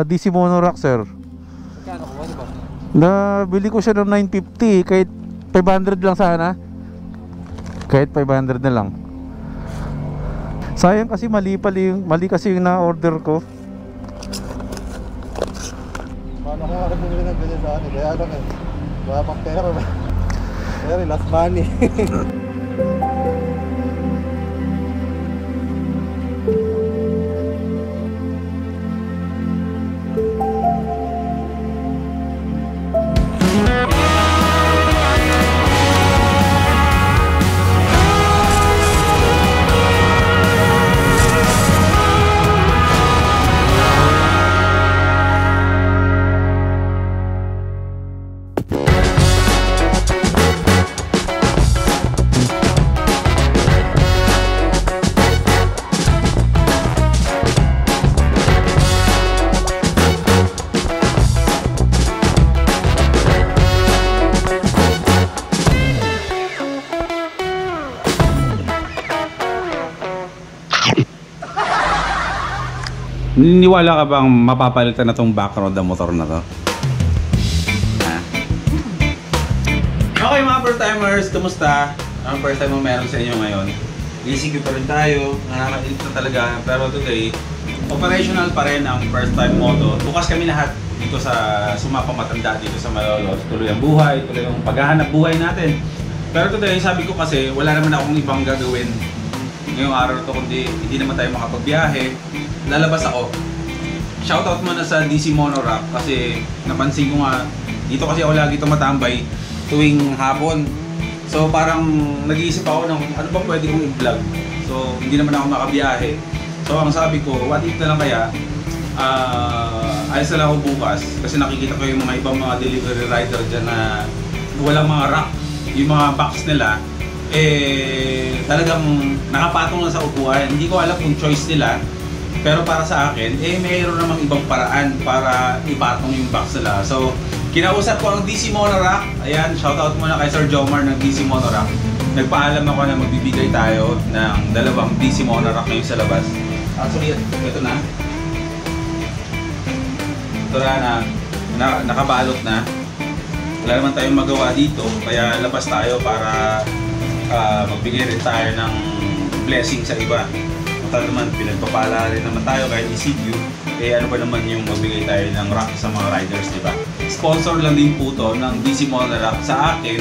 DC Monorack, sir. Magkano ko? Ano ba? Nabili ko siya ng 950, kahit 500 lang sana. Kahit 500 na lang. Sayang kasi mali kasi yung na-order ko. Paano ko nga bumili ng ganyan sa akin? Kaya lang wala pang pera na. Kaya last money. Niniwala ka bang mapapalitan na tong background ng motor na to? Ha? Okay mga first timers, kumusta? Ang first time mo meron sa inyo ngayon. ECQ pa rin tayo, nakakainit na talaga. Pero today, operational pa rin ang first time moto. Bukas kami lahat dito sa sumapamatanda dito sa Malolos. Tuloy ang buhay, tuloy ang paghahanap buhay natin. Pero today, sabi ko kasi wala naman akong ibang gagawin ngayong araw to kundi hindi naman tayo makapagbiyahe. Lalabas ako. Shoutout muna sa DC Monorack kasi napansin ko nga dito kasi ako lagi tumatambay tuwing hapon. So parang nag-iisip ako ng ano bang pwede kong i-vlog. So hindi naman ako makabiyahe. So ang sabi ko, what if na lang kaya ayos na lang ako bukas kasi nakikita ko yung mga ibang mga delivery rider dyan na walang mga rack. Yung mga box nila talagang nakapatong lang sa upuan. Hindi ko alam kung choice nila. Pero para sa akin, mayroon namang ibang paraan para ipatong yung box nila. So, kinausap ko ang DC Monorack. Ayan, shoutout muna kay Sir Jomar ng DC Monorack. Nagpaalam ako na magbibigay tayo ng dalawang DC Monorack ngayon sa labas. Actually, ito na. Ito na, nakabalot na. Wala naman tayong magawa dito, kaya labas tayo para magbigay rin tayo ng blessing sa iba. Total naman, pinagpapala rin naman tayo kahit ECQ. Ano ba naman yung magbigay tayo ng rack sa mga riders, di ba? Sponsor lang din po to ng DC Monorack sa akin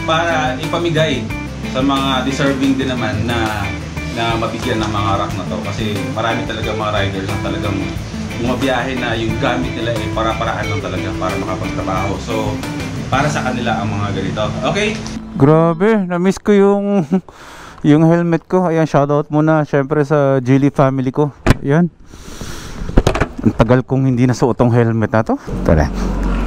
para ipamigay sa mga deserving din naman na mabigyan ng mga rack na to. Kasi marami talaga mga riders na talagang bumabiyahe na yung gamit nila para-paraan lang talaga para makapagtrabaho. So, para sa kanila ang mga ganito. Okay? Grabe, na-miss ko yung helmet ko. Ayan, shoutout muna syempre sa Gili family ko. Ayan. Ang tagal kong hindi nasuot tong helmet na to. Tara.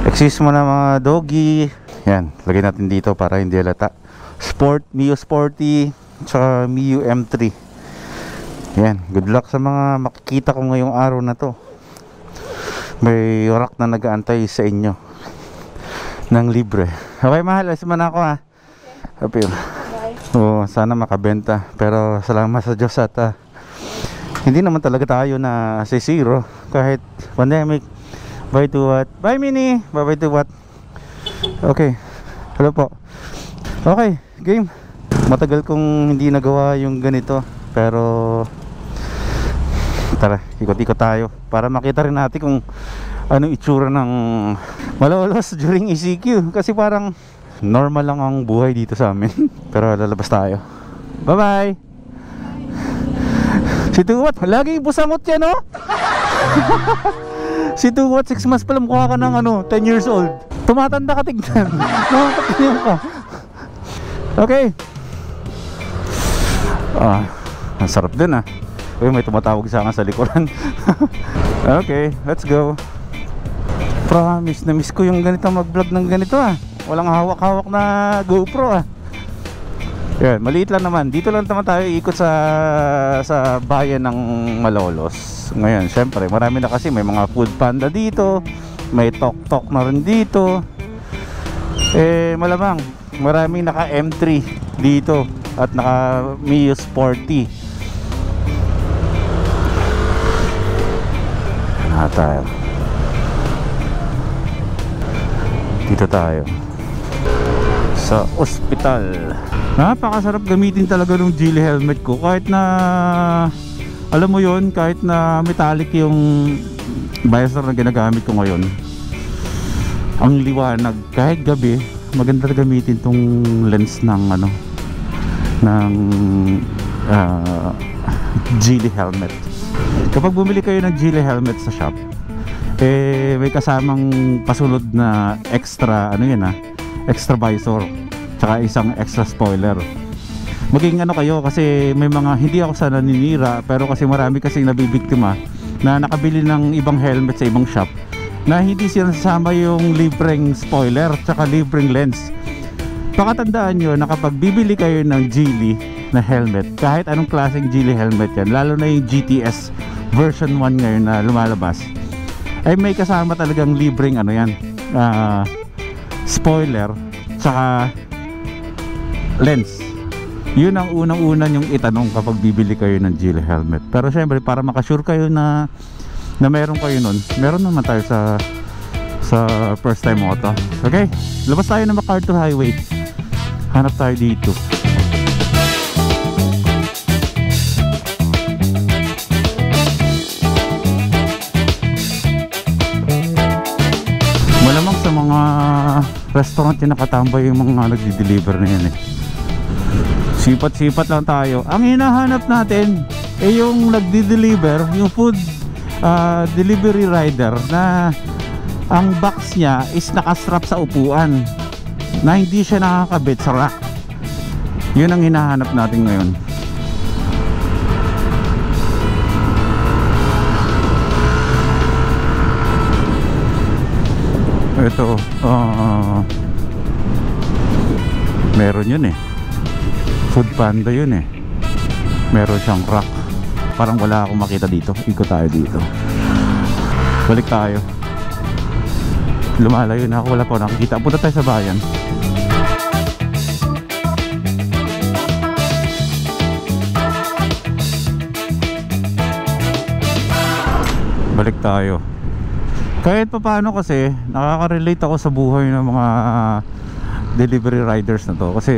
Exist mo na mga doggy. Ayan, lagay natin dito para hindi halata. Sport, Mio Sporty, tsaka Mio M3. Ayan, good luck sa mga makikita ko ngayong araw na to. May rack na nag-aantay sa inyo ng libre. Okay mahal, alis man ako ha. Okay. Oo, sana makabenta. Pero salamat sa Diyos at hindi naman talaga tayo na si zero kahit pandemic. Bye to what? Bye Mini! Bye to what? Okay. Hello po. Okay, game. Matagal kong hindi nagawa yung ganito. Pero tara, ikot-ikot tayo para makita rin natin kung ano itsura ng Malolos during ECQ. Kasi parang normal lang ang buhay dito sa amin. Pero lalabas tayo. Bye bye. Si Tuwat, lagi busangot yan no? Si Tuwat, 6 months pa lang mukha ka ng 10 years old. Tumatanda ka tignan. Nakakatingin ka. Okay. Ang sarap din Uy, may tumatawag sa akin sa likuran. Okay, let's go. Promise, na-miss ko yung ganito mag-vlog ng ganito Walang hawak-hawak na GoPro Yan, maliit lang naman. Dito lang naman tayo ikot sa bayan ng Malolos. Ngayon, syempre, marami na kasi. May mga food panda dito. May tok-tok na rin dito. Malamang maraming naka M3 dito at naka Mio Sporty. tayo. Dito tayo sa ospital. Napakasarap gamitin talaga ng Geely helmet ko, kahit na alam mo yon, kahit na metallic yung visor na ginagamit ko ngayon. Ang liwanag kahit gabi, maganda gamitin tong lens ng ano, ng Geely helmet. Kapag bumili kayo ng Geely helmet sa shop, may kasamang pasunod na extra extra visor, tsaka isang extra spoiler. Maging ano kayo, kasi may mga, hindi ako sana naninira, pero kasi marami kasing nabibiktima na nakabili ng ibang helmet sa ibang shop na hindi sila nasama yung libreng spoiler tsaka libreng lens. Pakatandaan nyo na kapag bibili kayo ng Geely na helmet, kahit anong klaseng Geely helmet yan, lalo na yung GTS version 1 ngayon na lumalabas, ay may kasama talagang libreng spoiler tsaka lens. Yun ang unang-una yung itanong kapag bibili kayo ng Geely helmet. Pero syempre, para makasure kayo na meron kayo nun, meron naman tayo sa first time auto. Okay, labas tayo ng MacArthur Highway, hanap tayo dito. Malamang sa mga restaurant yung nakatambay yung mga nagdi-deliver na yan eh. Sipat-sipat lang tayo. Ang hinahanap natin ay yung nagdi-deliver, yung food delivery rider na ang box niya is nakastrap sa upuan, na hindi siya nakakabit sa rack. Yun ang hinahanap natin ngayon. Ito meron yun eh, Food Panda yun eh, meron siyang rack. Parang wala akong makita dito. Ikot tayo dito, balik tayo. Lumalayo na ako, wala pa nakikita. Punta tayo sa bayan. Balik tayo. Kahit pa paano kasi nakaka-relate ako sa buhay ng mga delivery riders na to, kasi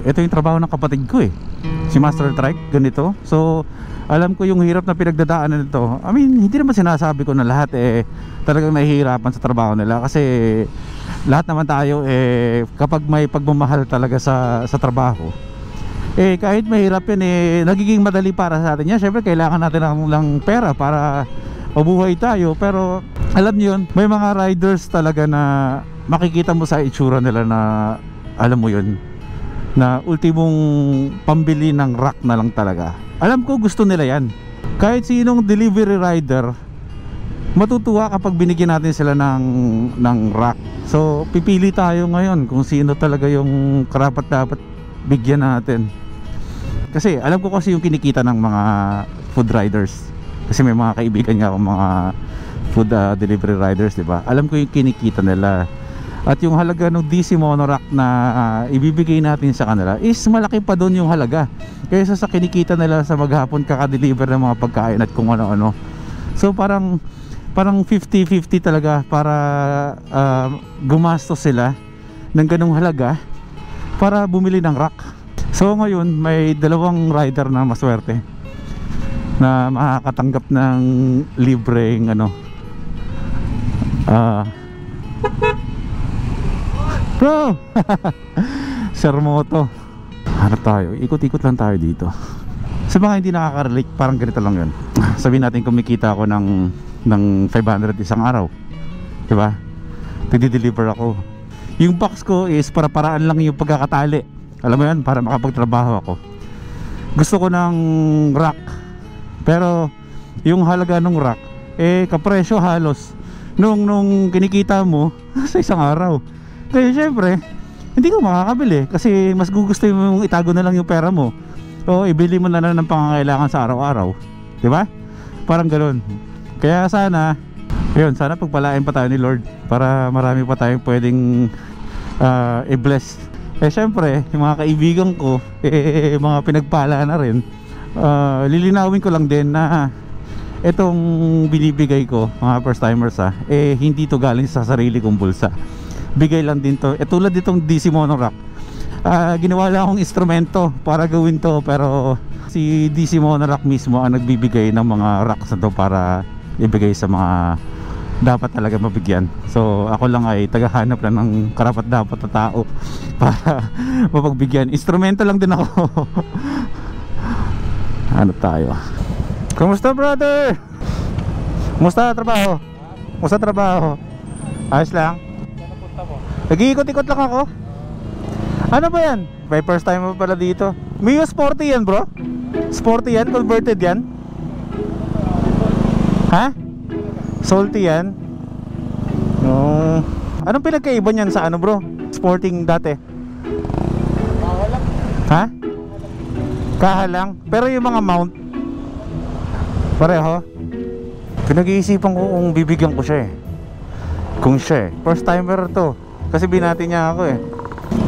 ito yung trabaho ng kapatid ko eh, si Master Trike, ganito. So alam ko yung hirap na pinagdadaanan nito. I mean, hindi naman sinasabi ko na lahat talagang nahihirapan sa trabaho nila, kasi lahat naman tayo kapag may pagmamahal talaga sa trabaho, kahit mahirap yan nagiging madali para sa atin yan. Syempre kailangan natin ng pera para mabuhay tayo, pero alam niyo yun, may mga riders talaga na makikita mo sa itsura nila na alam mo yun, na ultimong pambili ng rack na lang talaga. Alam ko gusto nila yan. Kahit sinong delivery rider matutuwa kapag binigyan natin sila ng rack. So pipili tayo ngayon kung sino talaga yung karapat dapat bigyan natin. Kasi alam ko kasi yung kinikita ng mga food riders, kasi may mga kaibigan nga akong mga food delivery riders, diba? Alam ko yung kinikita nila. At yung halaga ng DC monorack na ibibigay natin sa kanila is malaki pa doon yung halaga kaysa sa kinikita nila sa maghapon kaka-deliver ng mga pagkain at kung ano-ano. So parang 50-50 talaga para gumastos sila ng ganung halaga para bumili ng rack. So ngayon may dalawang rider na maswerte na makakatanggap ng libreng bro Sermoto. Hanap tayo, ikot-ikot lang tayo dito. Sa mga hindi nakaka-relate, parang ganito lang yun. Sabihin natin kumikita ako ng 500 isang araw, diba? Nagdi-deliver ako. Yung box ko is para-paraan lang yung pagkakatali, alam mo yan, para makapagtrabaho ako. Gusto ko ng rack, pero yung halaga ng rack kapresyo halos nung kinikita mo sa isang araw. Kaya syempre hindi ko makakabili, kasi mas gugusto mong itago na lang yung pera mo o ibili mo na lang ng pangangailangan sa araw-araw, diba? Parang ganoon. Kaya sana pagpalain pa tayo ni Lord para marami pa tayong pwedeng i-bless. Syempre yung mga kaibigan ko mga pinagpala na rin. Lilinawin ko lang din na Itong binibigay ko mga first timers hindi to galing sa sarili kong bulsa. Bigay lang din to. Tulad ditong DC Monorack, ginawa lang akong instrumento para gawin to, pero si DC Monorack mismo ang nagbibigay ng mga racks na to para ibigay sa mga dapat talaga mabigyan. So ako lang ay tagahanap lang ng karapat dapat na tao para mapagbigyan. Instrumento lang din ako. Ano tayo? Kumusta brother? Kumusta trabaho? Kumusta trabaho? Ayos lang? Nag-iikot-ikot lang ako. Ano ba yan? May first time mo pala dito. Mio Sporty yan bro? Sporty yan? Converted yan? Ha? Salty yan? No. Anong pinagkaiba niyan sa ano bro? Sporting dati? Kahalang. Ha? Kahalang? Pero yung mga mount pareho? Pinag-iisipan ko kung bibigyan ko siya kung siya first timer to. Kasi binati niya ako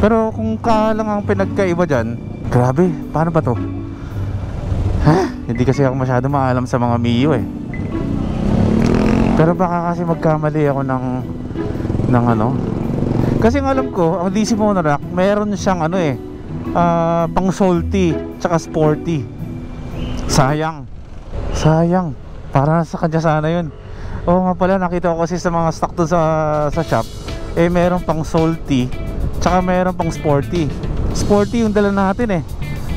Pero kung kahalang ang pinagkaiba dyan, grabe, paano ba to? Hindi kasi ako masyado maalam sa mga Mio Pero baka kasi magkamali ako ng ano. Kasi ang alam ko, ang DC Monorack, meron siyang ano pang salty tsaka sporty. Sayang. Para sa kanya sana yun. Oo nga pala, nakita ko kasi sa mga stock doon sa shop, meron pang salty tsaka meron pang sporty. Sporty yung dala natin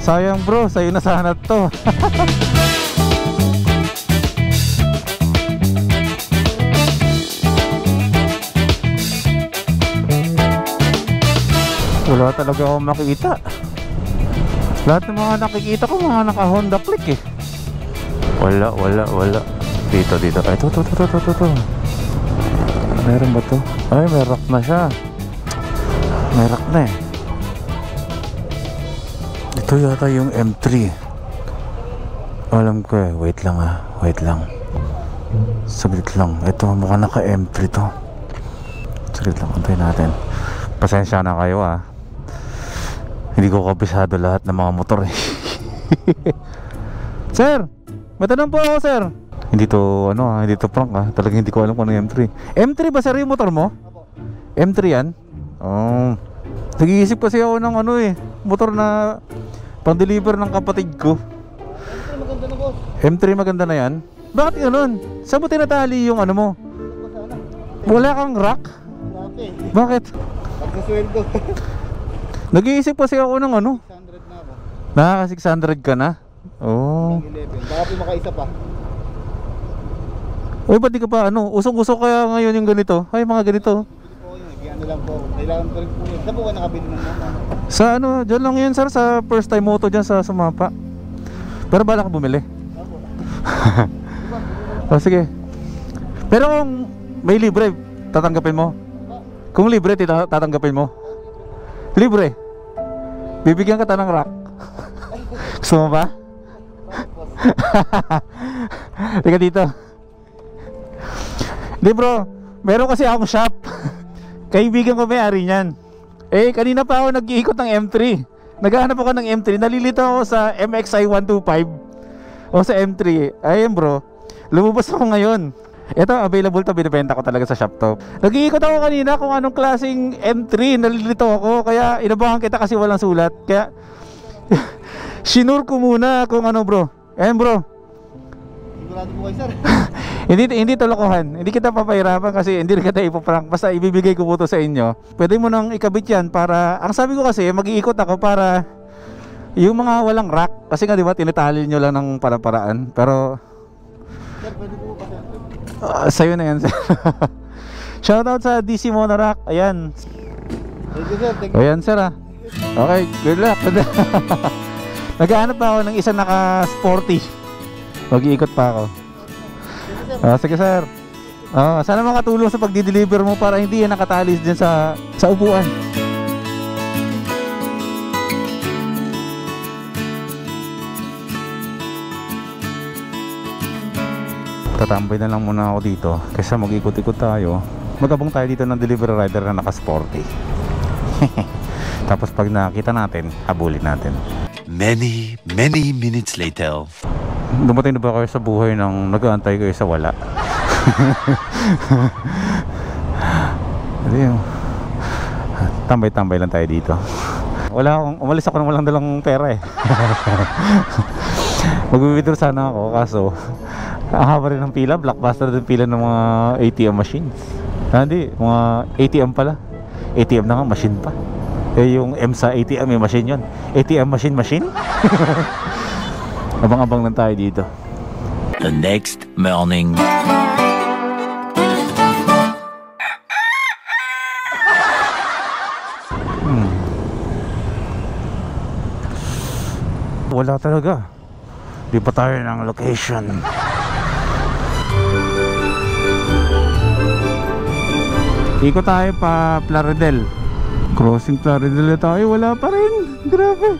Sayang bro, sa'yo na sana to. Wala talaga akong makikita. Lahat ng mga nakikita ko mga naka Honda Click Wala. Dito. Ay, ito. Meron ba to? Ay, may rack na siya. May rack na Ito yata yung M3. Alam ko wait lang. Saglit lang. Ito mukhang naka M3 to. Saglit lang, antayin natin. Pasensya na kayo Hindi ko kabisado lahat ng mga motor Sir, may tanong po ako sir. Hindi to hindi to prank Talagang hindi ko alam kung ano yung M3. M3 ba sir yung motor mo? M3 yan? Oh. Nag-iisip kasi ako ng motor na pang-deliver ng kapatid ko. Maganda na boss. M3 maganda na yan? Bakit ganun? Saan mo tinatali yung ano mo? Wala kang rack? Bakit? Pagkasweldo. Nag-iisip kasi ako ng 600 na ako. Nakaka 600 ka na? Oo. 11. Baka makaisa pa. Uy, ba't di ka pa usong-usok kaya ngayon yung ganito? Ay, mga ganito. Bili po yun. Lang po. Kailangan ko rin po yun. Saan po ka nakabili ng mga? Sa dyan lang yun sir, sa first time moto dyan sa Sumapa. Pero bala ka bumili? Opo. Sige. Pero kung may libre, tatanggapin mo? Kung libre, tatanggapin mo? Libre? Bibigyan ka ng rack? Gusto mo ba? Teka dito. Hindi bro, meron kasi akong shop. Kaibigan ko may-ari niyan. Kanina pa ako nag-iikot ng M3. Naghahanap ako ng M3. Nalilito ako sa MXI 125 o sa M3. Ayun bro, lumabas ako ngayon. Ito available to, binibenta ko talaga sa shop to. Nag-iikot ako kanina kung anong klaseng M3. Nalilito ako, kaya inabangan kita kasi walang sulat. Kaya sinur ko muna kung ano bro. Ayun bro. Sigurado po kayo sir. Hindi to lokohan. Hindi kita papahirapan kasi hindi rin kita ipaprank. Basta ibibigay ko po to sa inyo. Pwede mo nang ikabit yan para, ang sabi ko kasi mag-iikot ako para yung mga walang rack. Kasi nga diba tinatali nyo lang ng para-paraan. Pero Sir, pwede po pa sir. sa'yo na yan sir. Shoutout sa DC Monorack. Ayan. Thank you sir. Thank you. Ayan sir Okay, good luck. Naghahanap pa ako ng isang naka-sporty. Mag-iikot pa ako. Sige sir. Sana makatulong sa pagdi-deliver mo para hindi yan nakatalis din sa upuan. Tatambay na lang muna ako dito kasi mag-ikot-ikot tayo. Magabong tayo dito ng delivery rider na naka-sporty. Tapos pag nakita natin, habulin natin. Many minutes later. Dumating na ba kayo sa buhay ng nag-aantay kayo sa wala? Tambay-tambay lang tayo dito. Umalis ako nang walang dalang pera eh. Mag-withdraw sana ako, kaso ang haba rin ng pila, blockbuster din pila ng mga ATM machines. Hindi, mga ATM pala. ATM na nga, machine pa. Eh yung M sa ATM, may machine yun. ATM machine. Abang-abang lang tayo dito. The next morning. Wala talaga. Di pa tayo ng location. Ikot tayo pa Plaridel. Crossing Plaridel na tayo. Wala pa rin. Grabe.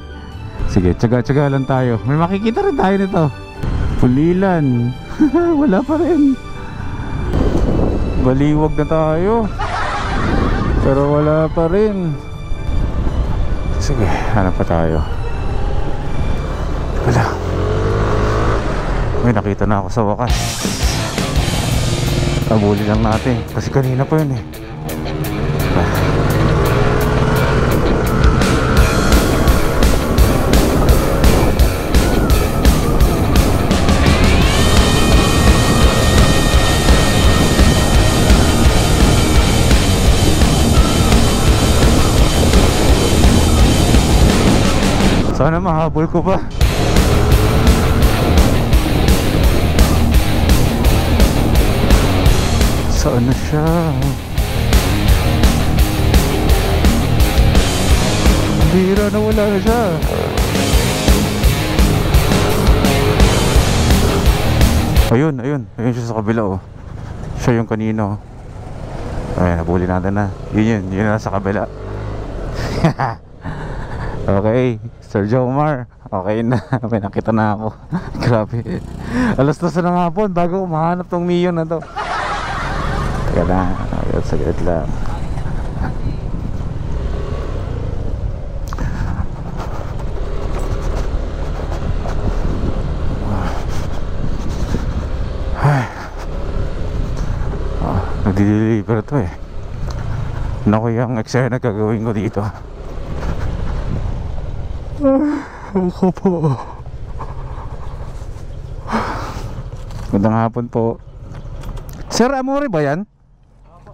Sige, tsaga-tsaga lang tayo. May makikita rin tayo nito. Pulilan. Wala pa rin. Baliwag na tayo. Pero wala pa rin. Sige, hanap pa tayo. Wala. May nakita na ako sa wakas. Abuli lang natin. Kasi kanina pa yun eh. Sana mahabol ko pa. Saan na siya? Bira na, wala na siya. Ayun siya sa kabila oh. Siya yung kanino. Ayan, nabuli natin na. Yun na sa kabila. Okay, Sir Jomar. Okay na, may nakita na ako. Grabe. Alas 2 ng hapon bago mahanap tong Mio na to. Teka na, saglit lang. Nagdi-deliver to eh. Naku, yung eksena gagawin ko dito. Ako po. Magandang hapon po. Sir, Amore ba yan?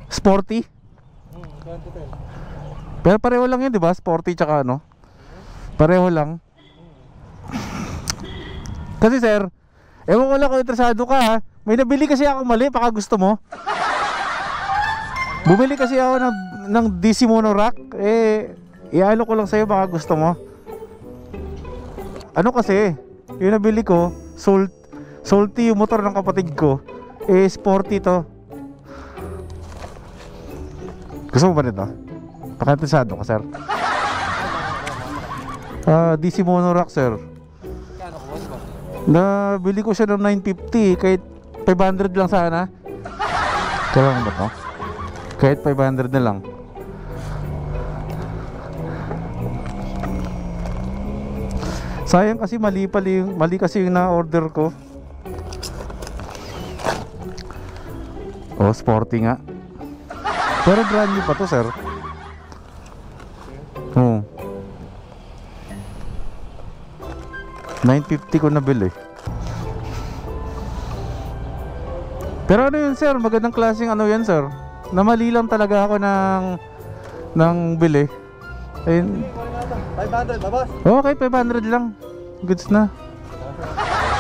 Sporty? Pero pareho lang yun, di ba? Sporty tsaka ano? Pareho lang. Kasi sir, ewan ko lang kung interesado ka ha. May nabili kasi ako mali, baka gusto mo. Bumili kasi ako ng DC Monorack. Eh, ialo ko lang sa'yo, baka gusto mo. Ano kasi, yung nabili ko, salty yung motor ng kapatid ko. Eh, sporty to. Gusto mo ba nito? Pakainteresado ka, sir? DC Monorack, sir. Nabili ko siya ng 950. Kahit 500 lang sana. Kailangan ba to? Kahit 500 na lang. Sayang kasi mali kasi yung na-order ko. Oh, sporty nga. Pero brand new pa to, sir. Oh. 950 ko nabili. Pero ano yun, sir? Magandang klaseng ano yan, sir? Namali lang talaga ako ng bili. Ayun. 500 ba, boss? Okay, 500 lang. Goods na.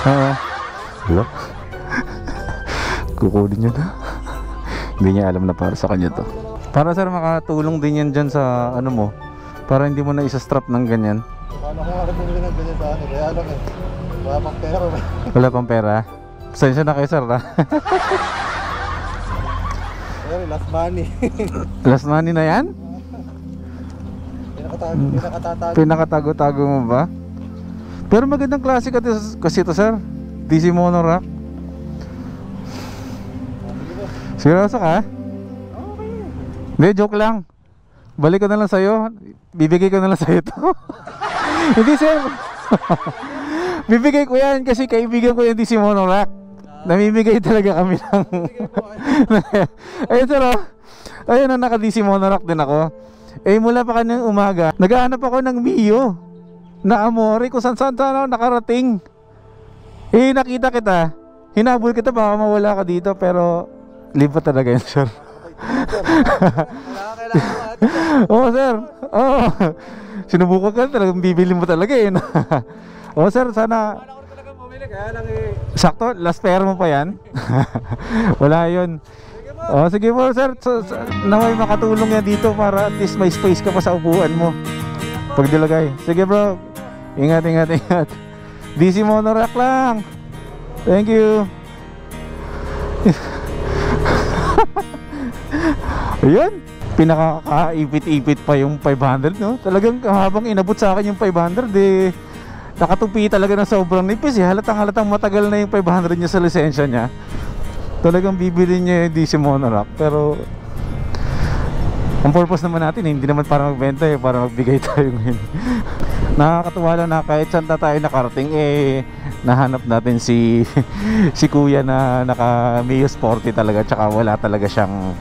Oo. Hello? Kukunin niya na. Hindi niya alam na para sa kanya to. Para sir, makatulong din yan dyan sa ano mo. Para hindi mo na isa-strap ng ganyan. Paano kung ako bumili ng ganyan sa ano? Kaya lang eh. Wala pang pera. Wala pang pera? Pasensya na kayo, sir, ha? Pero last money. Last money na yan? Pinakatago-tago mo ba? Pero magandang klase kasi ito, sir. DC Monorack. Seryoso ka? Okay. Hindi, joke lang. Balik ko na lang sa'yo. Bibigay ko na lang sa'yo ito. Hindi, sir. Bibigay ko yan kasi kaibigan ko yan di si Monorack. Namimigay talaga kami ng ayun sir oh. Ayun na naka-DC Monorack din ako. Eh mula pa kanina umaga naghahanap ako ng Mio na Amore kung saan ako nakarating. Eh nakita kita, hinabol kita baka mawala ka dito pero lipat talaga yun sir. Oo sir, oo. Sinubukan ka talagang bibili mo talaga eh. Oo sir, sana sakto, last pair mo pa yan. Wala yun. Oh, sige po sir, naway makatulong yan dito para at least may space ka pa sa upuan mo pag dilagay. Sige bro, ingat. DC Monorack lang. Thank you. Ayun, pinakakaipit-ipit pa yung 500 no. Talagang habang inabot sa akin yung 500 eh, nakatupi talaga ng sobrang nipis eh. Halatang matagal na yung 500 niya sa lisensya niya. Talagang bibili niya yung DC Monorack. Pero ang purpose naman natin hindi naman para magbenta eh, para magbigay tayo ngayon. Nakakatuwa lang na kahit saan tayo nakarating eh, nahanap natin si kuya na naka Mio Sporty talaga, tsaka wala talaga siyang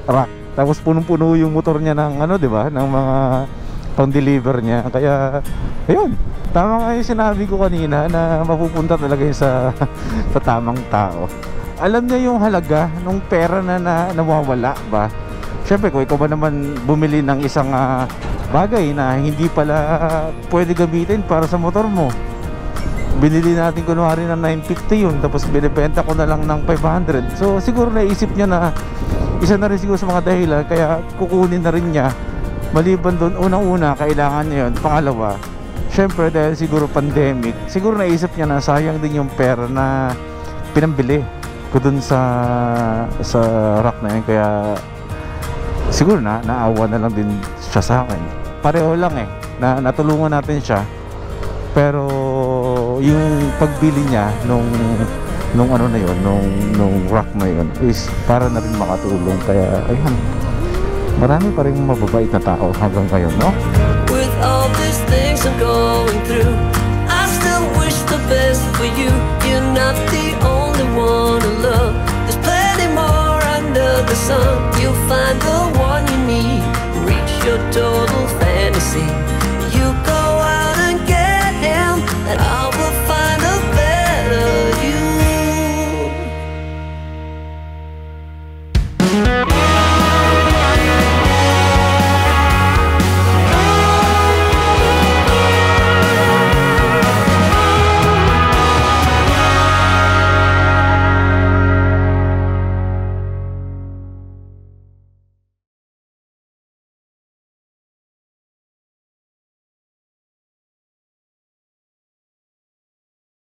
rack. Tapos punong-puno yung motor niya ng ano, 'di ba? Ng mga pang-deliver niya. Kaya ayun, tama nga yung sinabi ko kanina na mapupunta talaga yun sa tamang tao. Alam niya yung halaga ng pera na nawawala ba. Siyempre kung ikaw ba naman bumili ng isang bagay na hindi pala pwede gamitin para sa motor mo, binili natin kunwari ng 950 yun, tapos binibenta ko na lang ng 500. So siguro naisip niya na isa na rin siguro sa mga dahilan kaya kukunin na rin niya. Maliban doon, unang-una kailangan niya yun. Pangalawa, syempre dahil siguro pandemic, siguro naisip niya na sayang din yung pera na pinambili ko dun sa rack na yun. Kaya siguro naawa na lang din siya sa akin. Pareho lang eh, natulungan natin siya. Pero yung pagbili niya nung ano na yun, nung rack na yun is para na rin makatulong. Kaya ayun, marami pa rin mababait na tao hanggang ngayon, no? With all these things I'm going through, I still wish the best for you. You're not the only one to love.